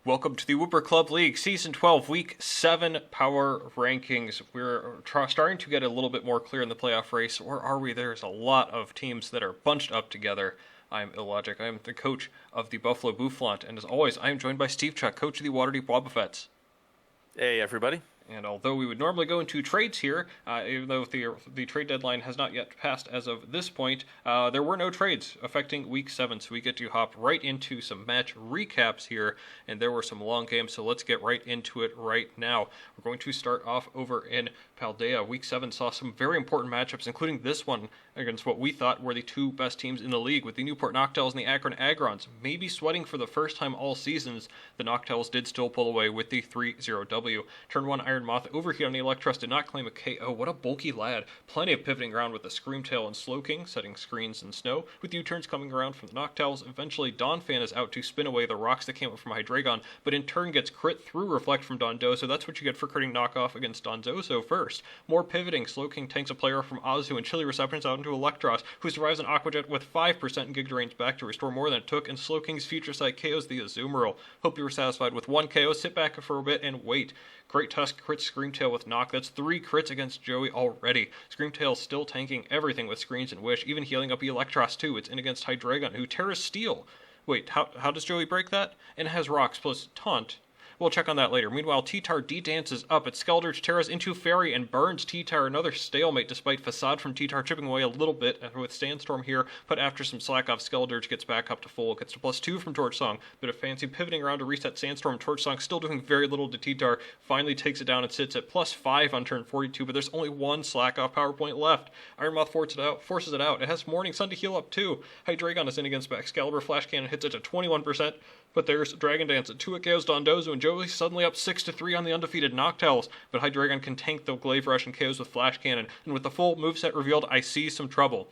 Welcome to the Wooper Club League Season 12, Week 7 Power Rankings. We're starting to get a little bit more clear in the playoff race. Where are we? There's a lot of teams that are bunched up together. I'm IllLogic. I am the coach of the Buffalo Bouffalant, and as always, I am joined by SteveChuck, coach of the Waterdeep Wobbuffets. Hey, everybody. And although we would normally go into trades here, even though the trade deadline has not yet passed as of this point, there were no trades affecting Week 7, so we get to hop right into some match recaps here, and there were some long games, so let's get right into it right now. We're going to start off over in Paldea. Week 7 saw some very important matchups, including this one against what we thought were the two best teams in the league, with the Newport Noctowls and the Akron Agrons. Maybe sweating for the first time all seasons, the Noctowls did still pull away with the 3-0 W. Turn 1 Iron Moth overheat on the Electros did not claim a KO. What a bulky lad. Plenty of pivoting around with the Screamtail and Slowking, setting screens in snow, with U-turns coming around from the Noctowls. Eventually, Dawnfan is out to spin away the rocks that came up from Hydreigon, but in turn gets crit through Reflect from Dondozo. That's what you get for critting knockoff against Dondozo first. More pivoting, Slowking tanks a player from Azu and Chilly Receptions out into Electros, who survives an Aqua Jet with 5% in Giga Range back to restore more than it took, and Slowking's Future Sight KOs the Azumarill. Hope you were satisfied with one KO. Sit back for a bit and wait. Great Tusk crits Screamtail with knock. That's 3 crits against Joey already. Screamtail still tanking everything with screens and wish, even healing up Electros too. It's in against Hydreigon, who Terra's Steel. Wait, how does Joey break that? And it has rocks plus taunt. We'll check on that later. Meanwhile, T-Tar D-dances up at Skeldurge, Terra's into Fairy, and burns T-Tar. Another stalemate despite Facade from T-Tar chipping away a little bit with Sandstorm here, but after some slack off, Skeldurge gets back up to full. Gets to +2 from Torch Song. Bit of fancy pivoting around to reset Sandstorm. Torch Song still doing very little to T-Tar. Finally takes it down and sits at +5 on turn 42, but there's only one slack off power point left. Iron Moth forces it out. It has Morning Sun to heal up too. Hydreigon is in against Excalibur. Flash Cannon hits it at 21%. But there's Dragon Dance at 2 at KOs Dondozo, and Joey suddenly up 6-3 on the undefeated Noctowls. But Hydreigon can tank the Glaive Rush and KOs with Flash Cannon, and with the full moveset revealed, I see some trouble.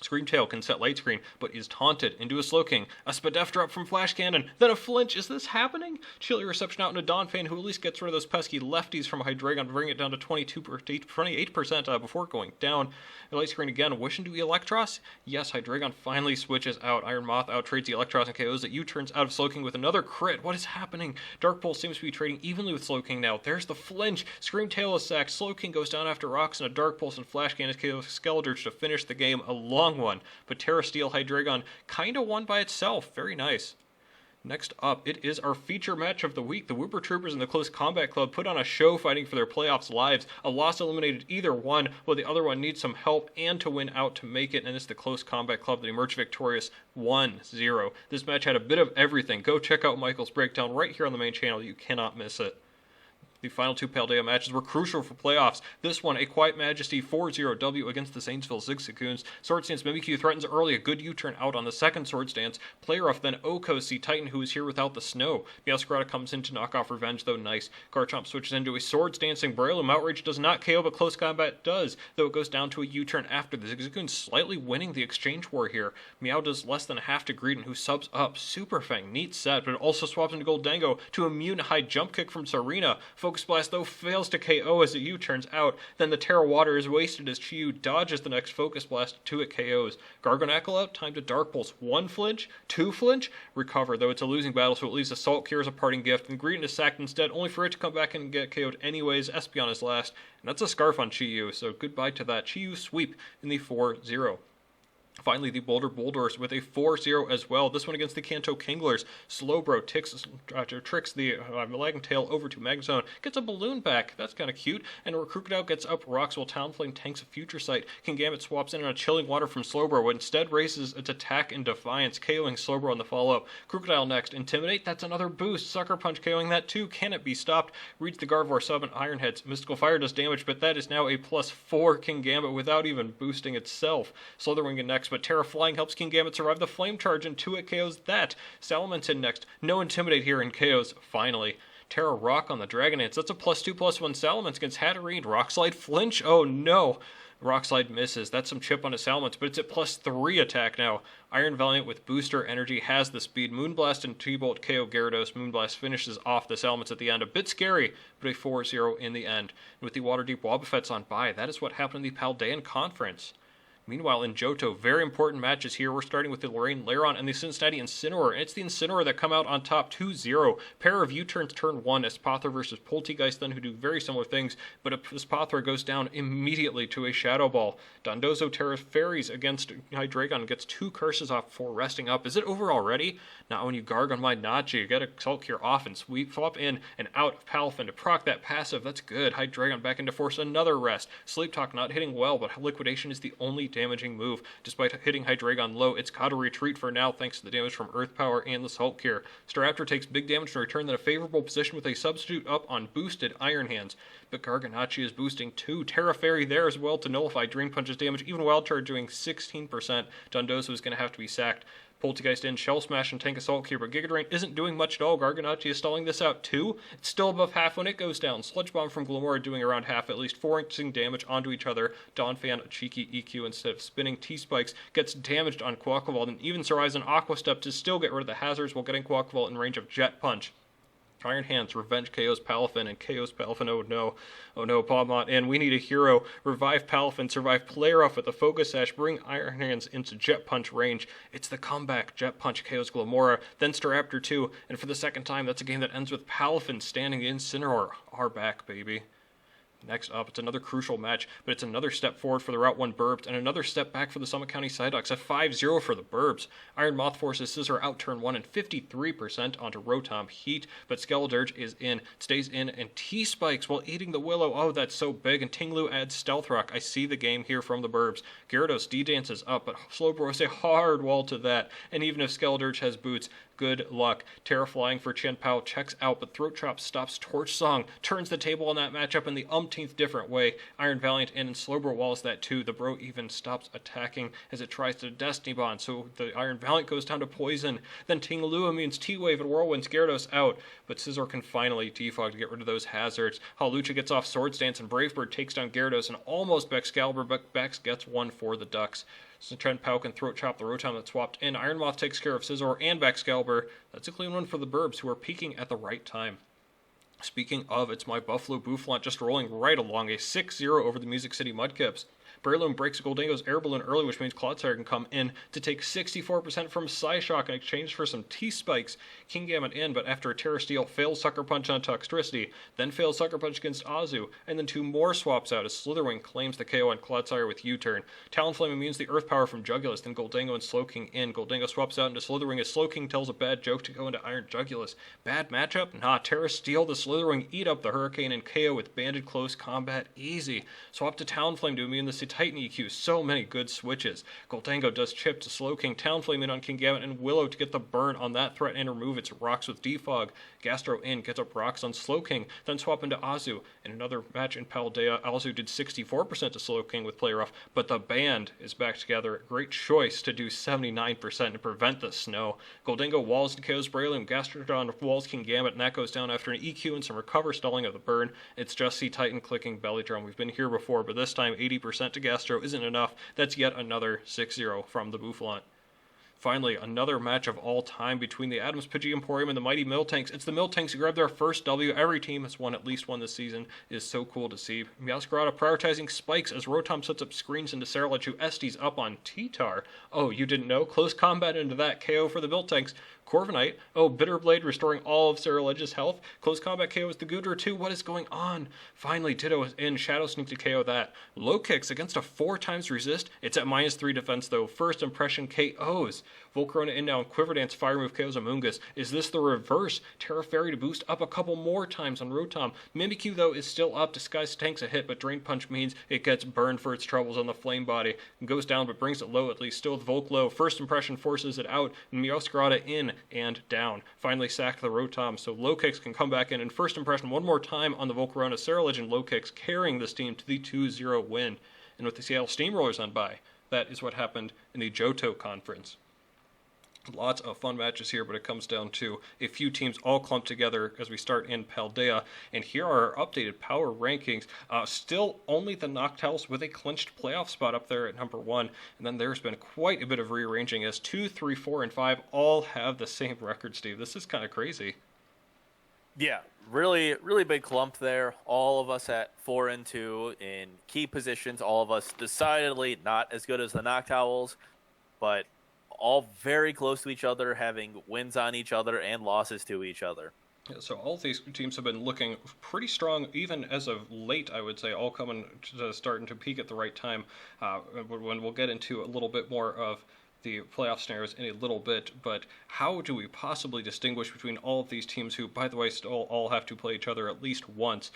Screamtail can set Light Screen, but is taunted into a Slowking. A Spadef drop from Flash Cannon, then a flinch. Is this happening? Chilly Reception out into Dawnfan, who at least gets rid of those pesky lefties from Hydreigon, bring it down to 28% before going down. Light Screen again, wishing to Electros? Yes, Hydreigon finally switches out. Iron Moth out trades the Electros and KOs that U-turns out of Slowking with another crit. What is happening? Dark Pulse seems to be trading evenly with Slowking now. There's the flinch. Screamtail is sacked. Slowking goes down after rocks, and a Dark Pulse and Flash Cannon KOs Skeldurge to finish the game. A long one. But Terra Steel Hydreigon kinda won by itself. Very nice. Next up, it is our feature match of the week. The Wooper Troopers and the Close Combat Club put on a show fighting for their playoffs lives. A loss eliminated either one, while the other one needs some help and to win out to make it, and it's the Close Combat Club that emerged victorious 1-0. This match had a bit of everything. Go check out Michael's breakdown right here on the main channel. You cannot miss it. The final two Paldea matches were crucial for playoffs. This one, a Quiet Majesty 4-0 W against the Saintsville Zigzagoons. Sword Stance Mimikyu threatens early, a good U-turn out on the second Sword Stance. Player off then Oko, Sea Titan, who is here without the snow. Meowscarada comes in to knock off Revenge, though nice. Garchomp switches into a Swords Dancing Breloom. Outrage does not KO, but Close Combat does, though it goes down to a U-turn after. The Zigzagoons slightly winning the exchange war here. Meow does less than half to Greedent, who subs up. Super Fang, neat set, but it also swaps into Goldango to immune high jump kick from Serena. Focus Blast, though, fails to KO as the U-turns out. Then the Terra Water is wasted as Chiyu dodges the next Focus Blast, 2 at KOs. Gargonackle out, time to Dark Pulse. 1 flinch, 2 flinch, recover, though it's a losing battle, so at least Assault Cure is a parting gift, and Greedent is sacked instead, only for it to come back and get KO'd anyways. Espeon is last, and that's a Scarf on Chiyu, so goodbye to that. Chiyu sweep in the 4-0. Finally, the Boulder Boulders with a 4-0 as well. This one against the Kanto Kinglers. Slowbro tricks the Lagging Tail over to Magzone. Gets a balloon back. That's kind of cute. And Crocodile gets up rocks while Talonflame tanks a Future Sight. Kingambit swaps in on a Chilling Water from Slowbro, but instead raises its attack in Defiance, KOing Slowbro on the follow-up. Crocodile next. Intimidate. That's another boost. Sucker Punch KOing that too. Can it be stopped? Reads the Garvor sub and Ironheads. Mystical Fire does damage, but that is now a +4 Kingambit without even boosting itself. Slitherwing next, but Terra Flying helps Kingambit survive the Flame Charge, and 2 at KOs that. Salamantin next. No Intimidate here in KOs, finally. Terra Rock on the Dragon Dance. That's a +2/+1 Salamence against Hatterene. Rock Slide flinch. Oh no. Rock Slide misses. That's some chip on his Salamence, but it's at +3 attack now. Iron Valiant with booster energy has the speed. Moonblast and T-Bolt KO Gyarados. Moonblast finishes off the Salamence at the end. A bit scary, but a 4-0 in the end. And with the Waterdeep Wobbuffets on bye, that is what happened in the Paldean Conference. Meanwhile, in Johto, very important matches here. We're starting with the Lorraine Lairon and the Cincinnati Incineroar. And it's the Incineroar that come out on top 2-0. Pair of U-turns turn 1, Espathra versus Poltegeist, then, who do very similar things. But Espathra goes down immediately to a Shadow Ball. Dondozo Terra Fairies against Hydreigon, gets 2 curses off before resting up. Is it over already? Not when you Garg on my Nachi. Get a Salt Cure off and swap in and out of Palafin to proc that passive. That's good. Hydreigon back into force another rest. Sleep Talk not hitting well, but Liquidation is the only damaging move. Despite hitting Hydreigon low, it's got to retreat for now thanks to the damage from Earth Power and the Salt Cure. Staraptor takes big damage in return, then a favorable position with a substitute up on boosted Iron Hands. But Garganacci is boosting too. Terra Fairy there as well to nullify Drain Punch's damage. Even Wild Charge doing 16%. Dondozo is going to have to be sacked. Poltegeist in, Shell Smash, and Tank Assault Cure, but Giga Drain isn't doing much at all. Garganacci is stalling this out too. It's still above half when it goes down. Sludge Bomb from Glimmora doing around half, at least forcing damage onto each other. Dawnfan, a cheeky EQ instead of spinning. T-Spikes gets damaged on Quaquaval, and even survives an Aqua Step to still get rid of the hazards while getting Quaquaval in range of Jet Punch. Iron Hands, Revenge KOs Palafin, and KOs Palafin, oh no, Palmont, and we need a hero. Revive Palafin, survive Player Off with the Focus Sash, bring Iron Hands into Jet Punch range. It's the comeback, Jet Punch KOs Glimmora, then Staraptor 2, and for the second time, that's a game that ends with Palafin standing in Incineroar. Our back, baby. Next up, it's another crucial match, but it's another step forward for the Route 1 Burbs, and another step back for the Summit County Psyducks at 5-0 for the Burbs. Iron Moth forces Scizor out turn 1 and 53% onto Rotom Heat, but Skeledirge is in, stays in, and T-Spikes while eating the Willow. Oh, that's so big, and Tinglu adds Stealth Rock. I see the game here from the Burbs. Gyarados D-dances up, but Slowbro is a hard wall to that, and even if Skeledirge has boots, good luck. Terra Flying for Chien-Pao checks out, but Throat Chop stops Torch Song, turns the table on that matchup in the umpteenth different way. Iron Valiant in and Slowbro walls that too. The Bro even stops attacking as it tries to Destiny Bond, so the Iron Valiant goes down to Poison. Then Tinglu immunes T-Wave and Whirlwinds Gyarados out, but Scizor can finally defog to get rid of those hazards. Hawlucha gets off Swords Dance and Brave Bird takes down Gyarados and almost Excalibur, but Bex gets one for the Ducks. So Chien-Pao can Throat Chop the Rotom that swapped in. Iron Moth takes care of Scizor and Excalibur. That's a clean one for the Burbs, who are peaking at the right time. Speaking of, it's my Buffalo Bouffalant just rolling right along, a 6-0 over the Music City Mudkips. Breloom breaks Goldingo's air balloon early, which means Clodsire can come in to take 64% from Psyshock in exchange for some T-Spikes. Kingambit in, but after a Terra Steel, fails Sucker Punch on Toxtricity, then fails Sucker Punch against Azu, and then 2 more swaps out as Slitherwing claims the KO on Clodsire with U-turn. Talonflame immunes the Earth Power from Jugulus, then Goldingo and Slowking in. Goldingo swaps out into Slitherwing as Slowking tells a bad joke to go into Iron Jugulus. Bad matchup? Nah, Terra Steel the Slitherwing, eat up the Hurricane, and KO with banded close combat. Easy. Swap to Talonflame to immune the Titan EQ. So many good switches. Goldingo does chip to Slowking, Talonflame in on Kingambit, and Willow to get the burn on that threat and remove its rocks with Defog. Gastro in, gets up rocks on Slowking, then swap into Azu. In another match in Paldea, Azu did 64% to Slowking with Play Rough, but the band is back together. Great choice to do 79% to prevent the snow. Goldingo walls and KOs Breloom, Gastrodon walls Kingambit, and that goes down after an EQ and some recover stalling of the burn. It's just C-Titan clicking Belly Drum. We've been here before, but this time 80% to Gastro isn't enough. That's yet another 6-0 from the Bouffalant. Finally, another match of all time between the Adams Pidgey Emporium and the mighty Miltanks. It's the Miltanks who grabbed their first W. Every team has won at least one this season. It is so cool to see. Meowscarada prioritizing spikes as Rotom sets up screens into Saralach, who Estes up on T-Tar. Oh, you didn't know? Close combat into that KO for the Miltanks. Corviknight, oh, Bitterblade restoring all of Saralach's health. Close combat KO is the Goodra too. What is going on? Finally, Ditto is in. Shadow Sneak to KO that. Low kicks against a 4x resist. It's at -3 defense though. First impression KOs. Volcarona in now and Quiver Dance Fire Move KOs Amoonguss. Is this the reverse? Terra Fairy to boost up a couple more times on Rotom. Mimikyu though is still up. Disguise tanks a hit, but Drain Punch means it gets burned for its troubles on the Flame Body. It goes down but brings it low at least. Still with Volk low. First impression forces it out. And Meowscarada in and down. Finally sacked the Rotom, so low kicks can come back in. And first impression one more time on the Volcarona. Saralach and low kicks carrying this team to the 2-0 win. And with the Seattle Steamrollers on bye, that is what happened in the Johto Conference. Lots of fun matches here, but it comes down to a few teams all clumped together as we start in Paldea. And here are our updated power rankings. Still only the Noctows with a clinched playoff spot up there at number 1. And then there's been quite a bit of rearranging as 2, 3, 4, and 5 all have the same record, Steve. This is kind of crazy. Yeah, really, really big clump there. All of us at 4-2 in key positions. All of us decidedly not as good as the Noctowls, but all very close to each other, having wins on each other and losses to each other. Yeah, so all of these teams have been looking pretty strong, even as of late, I would say, all coming to starting to peak at the right time. When we'll get into a little bit more of the playoff scenarios in a little bit, but how do we possibly distinguish between all of these teams who, by the way, still all have to play each other at least once?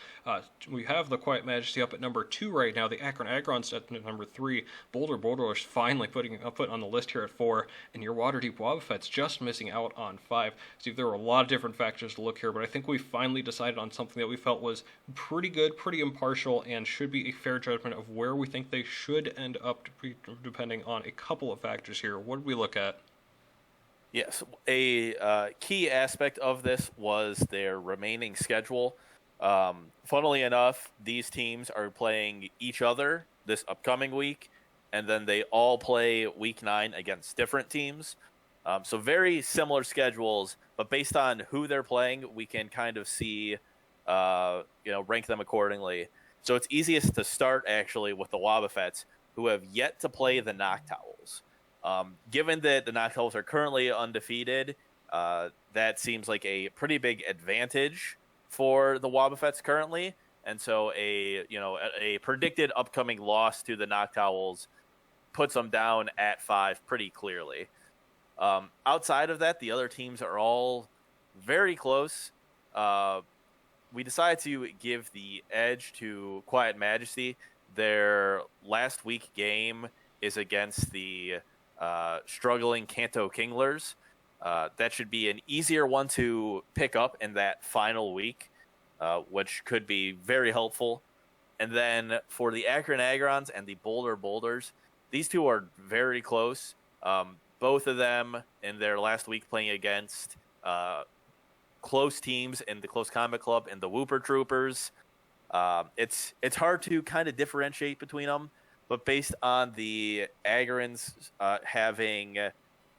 We have the Quiet Majesty up at number 2 right now, the Akron Agrons at number 3, Boulder is finally put on the list here at 4, and your Waterdeep Wobbuffets just missing out on 5. Steve, there were a lot of different factors to look here, but I think we finally decided on something that we felt was pretty good, pretty impartial, and should be a fair judgment of where we think they should end up, depending on a couple of factors here. What did we look at? Yes, a key aspect of this was their remaining schedule. Funnily enough, these teams are playing each other this upcoming week, and then they all play week 9 against different teams. So very similar schedules, but based on who they're playing, we can kind of see, rank them accordingly. So it's easiest to start actually with the Wobbuffets, who have yet to play the Noctowls. Given that the Noctowls are currently undefeated, that seems like a pretty big advantage for the Wobbuffets currently, and so a predicted upcoming loss to the Noctowls puts them down at 5 pretty clearly. Outside of that, the other teams are all very close. We decided to give the edge to Quiet Majesty. Their last week game is against the struggling Kanto Kinglers. That should be an easier one to pick up in that final week, which could be very helpful. And then for the Akron Agrons and the Boulder Boulders, these two are very close. Both of them in their last week playing against close teams in the Close Combat Club and the Wooper Troopers. It's hard to kind of differentiate between them. But based on the Agrons having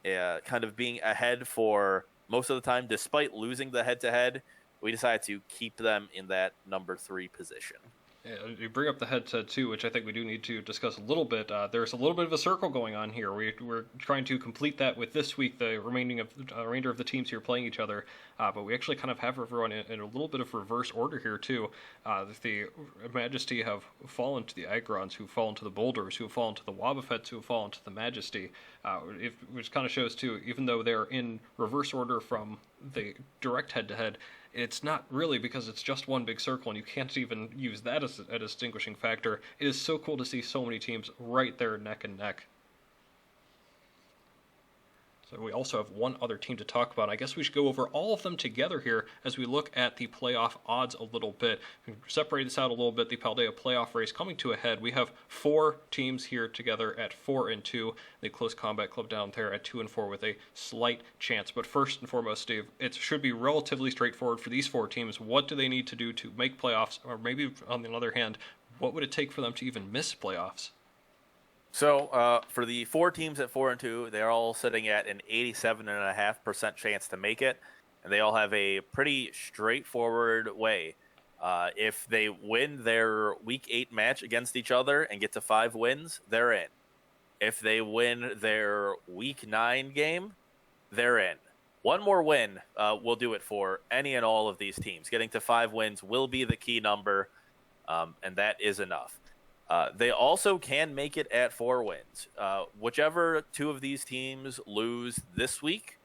kind of being ahead for most of the time, despite losing the head-to-head, we decided to keep them in that number 3 position. Yeah, you bring up the head-to-head too, which I think we do need to discuss a little bit. There's a little bit of a circle going on here. We're trying to complete that with this week, the remainder of the teams here playing each other. But we actually kind of have everyone in a little bit of reverse order here too. The Majesty have fallen to the Agrons, who have fallen to the Boulders, who have fallen to the Wobbuffets, who have fallen to the Majesty. Which kind of shows too, even though they're in reverse order from the direct head-to-head, it's not really, because it's just one big circle and you can't even use that as a distinguishing factor. It is so cool to see so many teams right there neck and neck. So we also have one other team to talk about. I guess we should go over all of them together here as we look at the playoff odds a little bit. We separate this out a little bit. The Paldea playoff race coming to a head. We have 4 teams here together at 4-2. The Close Combat Club down there at 2-4 with a slight chance. But first and foremost, Steve, it should be relatively straightforward for these 4 teams. What do they need to do to make playoffs? Or maybe, on the other hand, what would it take for them to even miss playoffs? So for the 4 teams at 4-2, they're all sitting at an 87.5% chance to make it, and they all have a pretty straightforward way. If they win their Week 8 match against each other and get to 5 wins, they're in. If they win their Week 9 game, they're in. One more win will do it for any and all of these teams. Getting to 5 wins will be the key number, and that is enough. They also can make it at 4 wins. Whichever 2 of these teams lose this week,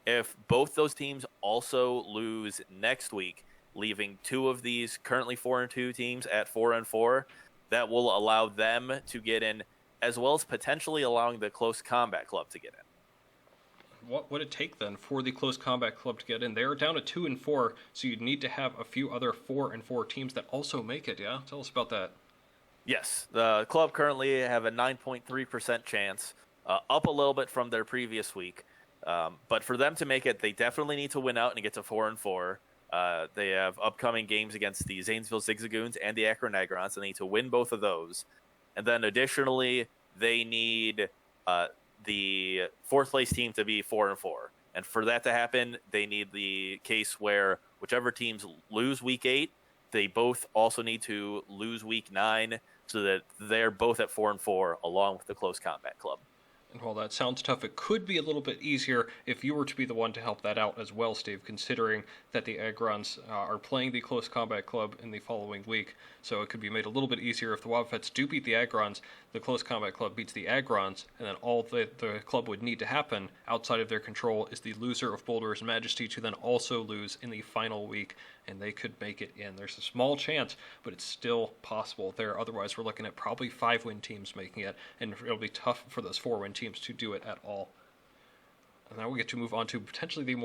if both those teams also lose next week, leaving 2 of these currently 4-2 teams at 4-4, that will allow them to get in, as well as potentially allowing the Close Combat Club to get in. What would it take then for the Close Combat Club to get in? They're down to 2-4, so you'd need to have a few other 4-4 teams that also make it, yeah? Tell us about that. Yes, the club currently have a 9.3% chance, up a little bit from their previous week. But for them to make it, they definitely need to win out and get to 4-4. They have upcoming games against the Zanesville Zigzagoons and the Akron Agrons, and they need to win both of those. And then additionally, they need the 4th place team to be 4-4. And for that to happen, they need the case where whichever teams lose week 8, they both also need to lose week 9 so that they're both at 4-4 along with the Close Combat Club. And while that sounds tough, it could be a little bit easier if you were to be the one to help that out as well, Steve, considering that the Agrons are playing the Close Combat Club in the following week. So it could be made a little bit easier if the Wobbuffets do beat the Agrons, the Close Combat Club beats the Agrons, and then all the club would need to happen outside of their control is the loser of Boulder's Majesty to then also lose in the final week, and they could make it in. There's a small chance, but it's still possible there. Otherwise, we're looking at probably 5-win teams making it, and it'll be tough for those 4-win teams to do it at all. And now we get to move on to potentially the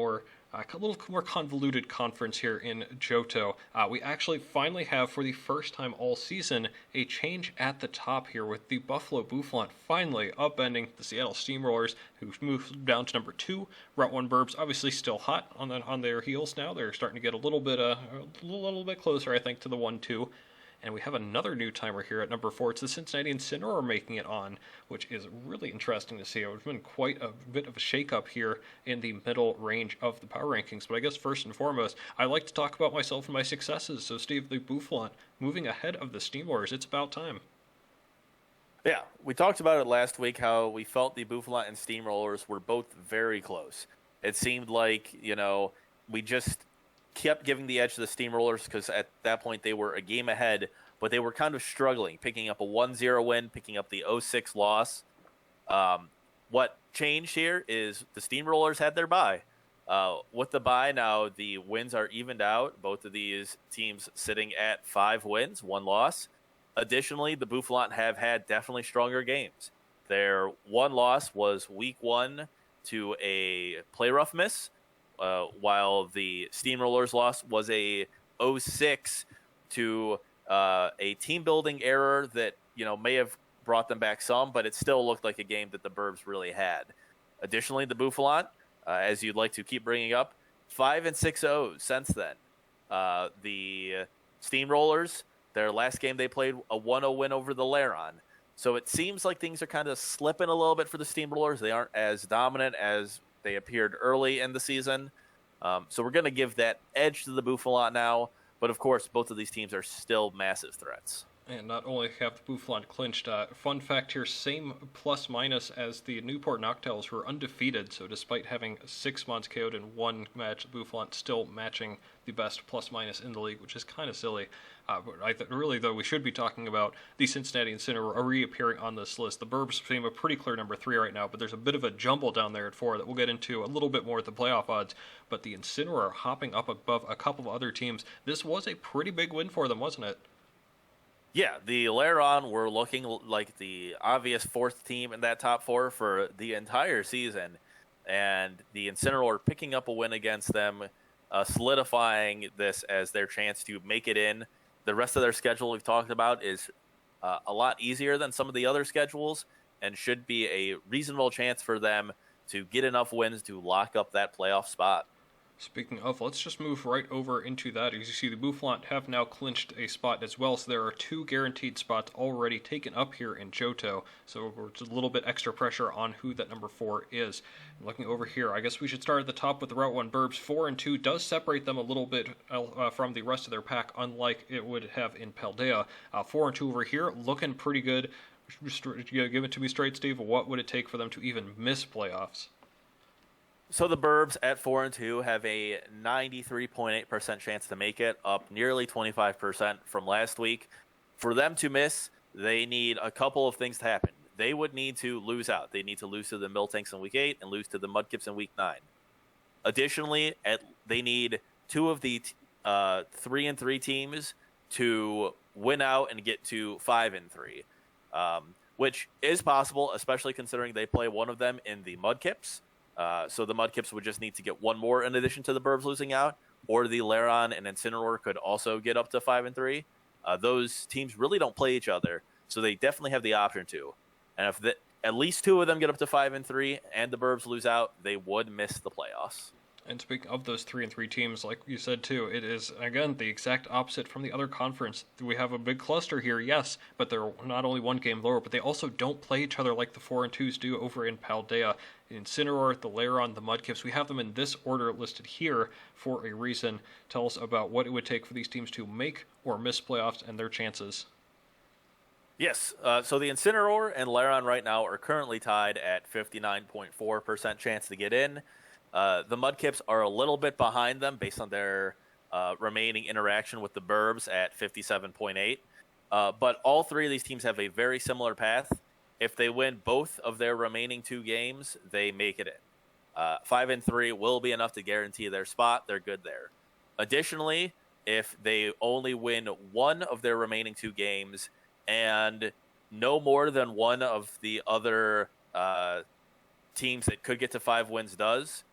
a little more convoluted conference here in Johto. We actually finally have, for the first time all season, a change at the top here with the Buffalo Bouffalant finally upending the Seattle Steamrollers, who moved down to number 2. Route 1 Burbs obviously still hot on their heels now. They're starting to get a little bit closer, I think, to the 1-2. And we have another new timer here at number 4. It's the Cincinnati Incineroar making it on, which is really interesting to see. It's been quite a bit of a shakeup here in the middle range of the power rankings. But I guess first and foremost, I like to talk about myself and my successes. So Steve, the Bouffalant moving ahead of the Steamrollers. It's about time. Yeah, we talked about it last week, how we felt the Bouffalant and Steamrollers were both very close. It seemed like, we just kept giving the edge to the Steamrollers because at that point they were a game ahead, but they were kind of struggling, picking up a 1-0 win, picking up the 0-6 loss. What changed here is the Steamrollers had their bye. With the bye now, the wins are evened out. Both of these teams sitting at 5 wins, 1 loss. Additionally, the Bouffalant have had definitely stronger games. Their 1 loss was week 1 to a play rough miss, while the Steamrollers loss was a 0-6 to a team building error that may have brought them back some, but it still looked like a game that the Burbs really had. Additionally, the Bouffalant, as you'd like to keep bringing up, 5-6-0 since then. The Steamrollers, their last game they played, a 1-0 win over the Laron. So it seems like things are kind of slipping a little bit for the Steamrollers. They aren't as dominant as they appeared early in the season. So we're going to give that edge to the Bouffalant now. But, of course, both of these teams are still massive threats. And not only have the Bouffalant clinched, fun fact here, same plus-minus as the Newport Noctowls, who are undefeated. So despite having 6 months KO'd in 1 match, the Bouffalant still matching the best plus-minus in the league, which is kind of silly. But really, though, we should be talking about the Cincinnati Incineroar reappearing on this list. The Burbs seem a pretty clear number 3 right now, but there's a bit of a jumble down there at 4 that we'll get into a little bit more at the playoff odds. But the Incineroar hopping up above a couple of other teams. This was a pretty big win for them, wasn't it? Yeah, the Laron were looking like the obvious 4th team in that top 4 for the entire season. And the Incineroar picking up a win against them, solidifying this as their chance to make it in. The rest of their schedule we've talked about is a lot easier than some of the other schedules and should be a reasonable chance for them to get enough wins to lock up that playoff spot. Speaking of, let's just move right over into that. As you see, the Bouffalant have now clinched a spot as well, so there are 2 guaranteed spots already taken up here in Johto, so it's a little bit extra pressure on who that number 4 is. Looking over here, I guess we should start at the top with the Route 1 Burbs. 4-2 does separate them a little bit from the rest of their pack, unlike it would have in Paldea. 4-2 over here, looking pretty good. Give it to me straight, Steve. What would it take for them to even miss playoffs? So the Burbs at 4-2 have a 93.8% chance to make it, up nearly 25% from last week. For them to miss, they need a couple of things to happen. They would need to lose out. They need to lose to the Miltanks in Week 8 and lose to the Mudkips in Week 9. Additionally, they need 2 of the 3-3 teams to win out and get to 5-3, which is possible, especially considering they play one of them in the Mudkips. So the Mudkips would just need to get 1 more in addition to the Burbs losing out, or the Laron and Incineroar could also get up to 5-3. Those teams really don't play each other, so they definitely have the option to. And if at least 2 of them get up to 5-3 and the Burbs lose out, they would miss the playoffs. And speaking of those 3-3 teams, like you said too, it is again the exact opposite from the other conference. We have a big cluster here, yes, but they're not only one game lower, but they also don't play each other like the 4-2s do over in Paldea. The Incineroar, the Lairon, the Mudkips, we have them in this order listed here for a reason. Tell us about what it would take for these teams to make or miss playoffs and their chances. Yes, so the Incineroar and Lairon right now are currently tied at 59.4% chance to get in. The Mudkips are a little bit behind them based on their remaining interaction with the Burbs at 57.8. But all three of these teams have a very similar path. If they win both of their remaining 2 games, they make it in. 5-3 will be enough to guarantee their spot. They're good there. Additionally, if they only win one of their remaining 2 games and no more than one of the other teams that could get to 5 wins does,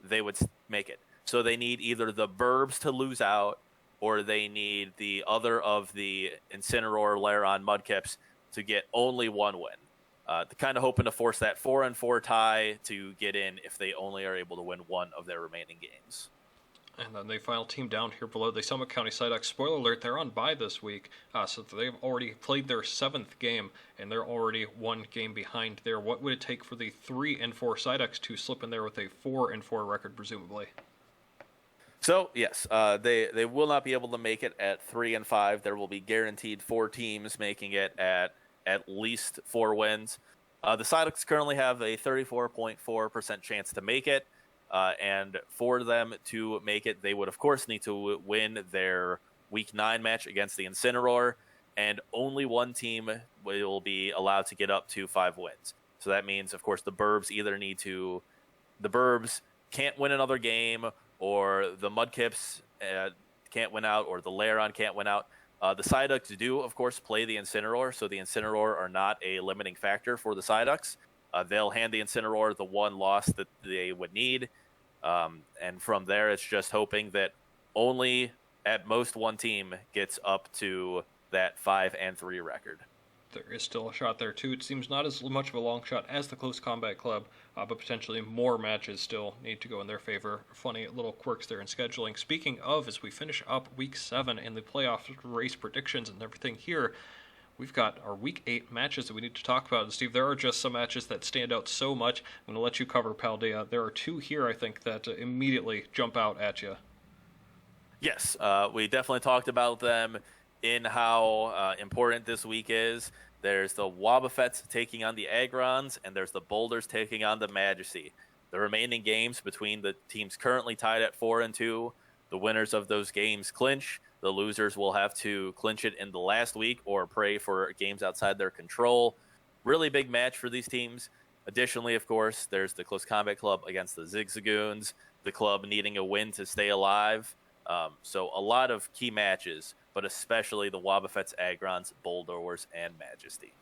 they would make it. So they need either the Burbs to lose out, or they need the other of the Incineroar, Lairon, Mudkips to get only 1 win. They're kind of hoping to force that 4-4 tie to get in if they only are able to win one of their remaining games. And then the final team down here below, the Summit County Psyducks. Spoiler alert, they're on bye this week, so they've already played their 7th game, and they're already 1 game behind there. What would it take for the 3-4 Psyducks to slip in there with a 4-4 record, presumably? So, yes, they will not be able to make it at 3-5. There will be guaranteed 4 teams making it at least 4 wins. The Psyducks currently have a 34.4% chance to make it. And for them to make it, they would, of course, need to win their Week 9 match against the Incineroar, and only one team will be allowed to get up to 5 wins. So that means, of course, the Burbs the Burbs can't win another game, or the Mudkips can't win out, or the Lairon can't win out. The Psyducks do, of course, play the Incineroar, so the Incineroar are not a limiting factor for the Psyducks. They'll hand the Incineroar the 1 loss that they would need. And from there, it's just hoping that only at most 1 team gets up to that 5-3 record. There is still a shot there, too. It seems not as much of a long shot as the Close Combat Club, but potentially more matches still need to go in their favor. Funny little quirks there in scheduling. Speaking of, as we finish up Week 7 and the playoff race predictions and everything here, we've got our Week 8 matches that we need to talk about. And Steve, there are just some matches that stand out so much. I'm going to let you cover Paldea. There are 2 here, I think, that immediately jump out at you. Yes, we definitely talked about them in how important this week is. There's the Wobbuffets taking on the Agrons, and there's the Boulders taking on the Majesty. The remaining games between the teams currently tied at 4-2, the winners of those games clinch. The losers will have to clinch it in the last week or pray for games outside their control. Really big match for these teams. Additionally, of course, there's the Close Combat Club against the Zigzagoons, the club needing a win to stay alive. So a lot of key matches, but especially the Wobbuffets, Agrons, Boulders, and Majesty.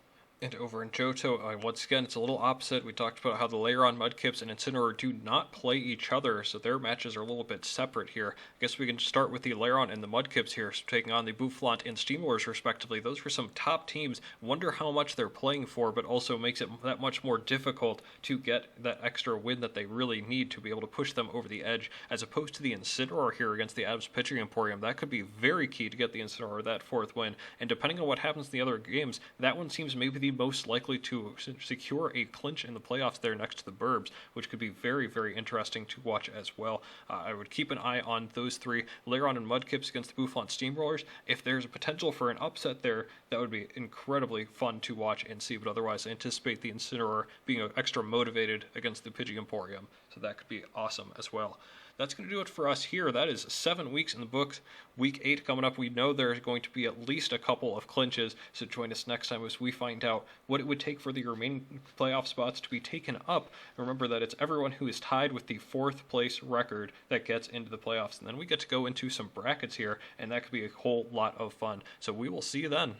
And over in Johto, once again, it's a little opposite. We talked about how the Lairon, Mudkips, and Incineroar do not play each other, so their matches are a little bit separate here. I guess we can start with the Lairon and the Mudkips here, taking on the Bouffalant and Steamroars, respectively. Those were some top teams. Wonder how much they're playing for, but also makes it that much more difficult to get that extra win that they really need to be able to push them over the edge, as opposed to the Incineroar here against the Adams Pitching Emporium. That could be very key to get the Incineroar that 4th win, and depending on what happens in the other games, that one seems maybe the most likely to secure a clinch in the playoffs there next to the Burbs, which could be very, very interesting to watch as well. I would keep an eye on those 3, Lairon and Mudkips against the Bouffalant Steamrollers. If there's a potential for an upset there, that would be incredibly fun to watch and see, but otherwise I anticipate the Incineroar being extra motivated against the Pidgey Emporium, so that could be awesome as well. That's going to do it for us here. That is 7 weeks in the books. Week 8 coming up. We know there's going to be at least a couple of clinches, so join us next time as we find out what it would take for the remaining playoff spots to be taken up. Remember that it's everyone who is tied with the 4th place record that gets into the playoffs, and then we get to go into some brackets here, and that could be a whole lot of fun. So we will see you then.